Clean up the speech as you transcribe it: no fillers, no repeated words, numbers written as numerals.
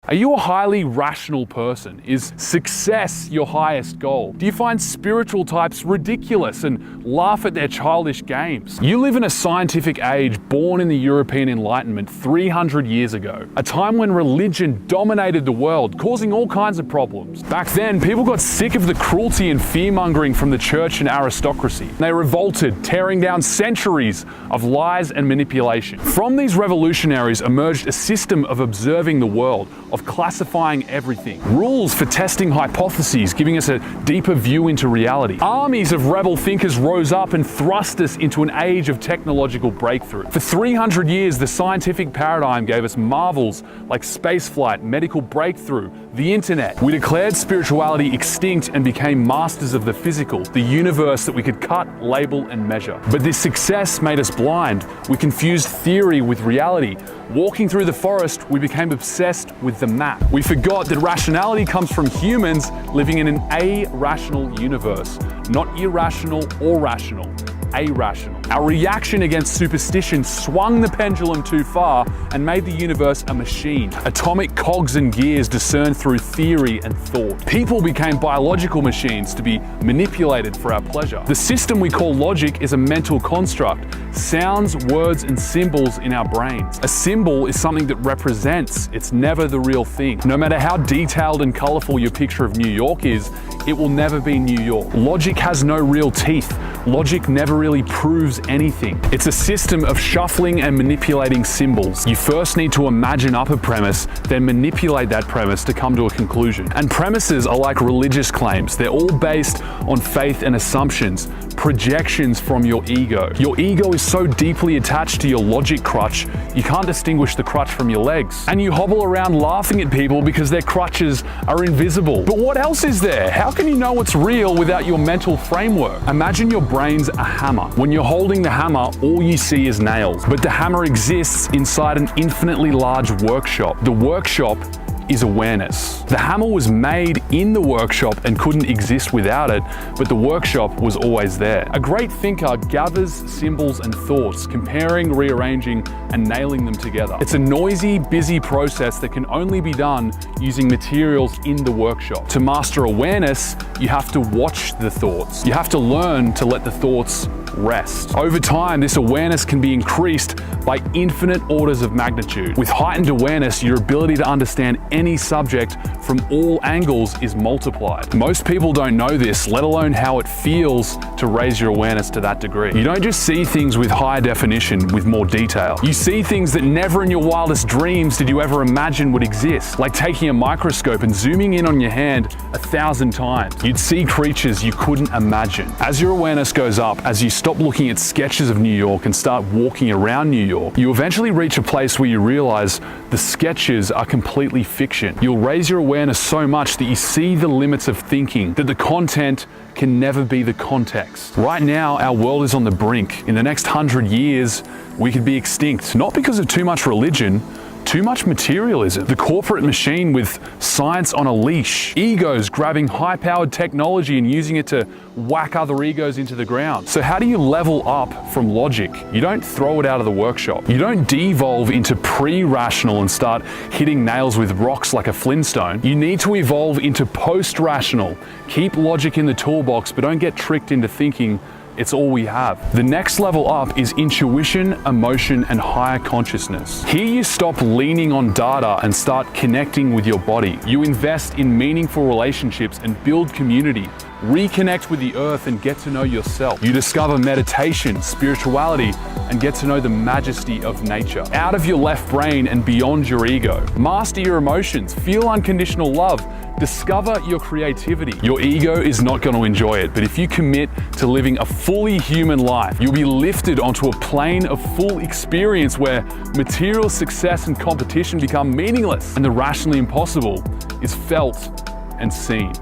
Are you a highly rational person? Is success your highest goal? Do you find spiritual types ridiculous and laugh at their childish games? You live in a scientific age born in the European Enlightenment 300 years ago, a time when religion dominated the world, causing all kinds of problems. Back then, people got sick of the cruelty and fear-mongering from the church and aristocracy. They revolted, tearing down centuries of lies and manipulation. From these revolutionaries emerged a system of observing the world, of classifying everything. Rules for testing hypotheses, giving us a deeper view into reality. Armies of rebel thinkers rose up and thrust us into an age of technological breakthrough. For 300 years, the scientific paradigm gave us marvels like spaceflight, medical breakthrough, the internet. We declared spirituality extinct and became masters of the physical, the universe that we could cut, label, and measure. But this success made us blind. We confused theory with reality. Walking through the forest, we became obsessed with the map. We forgot that rationality comes from humans living in an a-rational universe, not irrational or rational. Irrational. Our reaction against superstition swung the pendulum too far and made the universe a machine. Atomic cogs and gears discerned through theory and thought. People became biological machines to be manipulated for our pleasure. The system we call logic is a mental construct, sounds, words, and symbols in our brains. A symbol is something that represents, it's never the real thing. No matter how detailed and colorful your picture of New York is, it will never be New York. Logic has no real teeth. Logic never really proves anything. It's a system of shuffling and manipulating symbols. You first need to imagine up a premise, then manipulate that premise to come to a conclusion. And premises are like religious claims. They're all based on faith and assumptions, projections from your ego. Your ego is so deeply attached to your logic crutch, you can't distinguish the crutch from your legs. And you hobble around laughing at people because their crutches are invisible. But what else is there? How can you know what's real without your mental framework? Imagine your brain's a hammer. When you're holding the hammer, all you see is nails. But the hammer exists inside an infinitely large workshop. The workshop is awareness. The hammer was made in the workshop and couldn't exist without it, but the workshop was always there. A great thinker gathers symbols and thoughts, comparing, rearranging, and nailing them together. It's a noisy, busy process that can only be done using materials in the workshop. To master awareness, you have to watch the thoughts. You have to learn to let the thoughts rest. Over time, this awareness can be increased by infinite orders of magnitude. With heightened awareness, your ability to understand any subject from all angles is multiplied. Most people don't know this, let alone how it feels to raise your awareness to that degree. You don't just see things with higher definition, with more detail. You see things that never in your wildest dreams did you ever imagine would exist, like taking a microscope and zooming in on your hand 1,000 times. You'd see creatures you couldn't imagine. As your awareness goes up, as you stop looking at sketches of New York and start walking around New York, you eventually reach a place where you realize the sketches are completely fiction. You'll raise your awareness so much that you see the limits of thinking, that the content can never be the context. Right now, our world is on the brink. In the next 100 years, we could be extinct, not because of too much religion, too much materialism. The corporate machine with science on a leash. Egos grabbing high-powered technology and using it to whack other egos into the ground. So how do you level up from logic? You don't throw it out of the workshop. You don't devolve into pre-rational and start hitting nails with rocks like a Flintstone. You need to evolve into post-rational. Keep logic in the toolbox, but don't get tricked into thinking it's all we have. The next level up is intuition, emotion, and higher consciousness. Here you stop leaning on data and start connecting with your body. You invest in meaningful relationships and build community. Reconnect with the earth and get to know yourself. You discover meditation, spirituality, and get to know the majesty of nature. Out of your left brain and beyond your ego. Master your emotions, feel unconditional love, discover your creativity. Your ego is not going to enjoy it, but if you commit to living a fully human life, you'll be lifted onto a plane of full experience where material success and competition become meaningless, and the rationally impossible is felt and seen.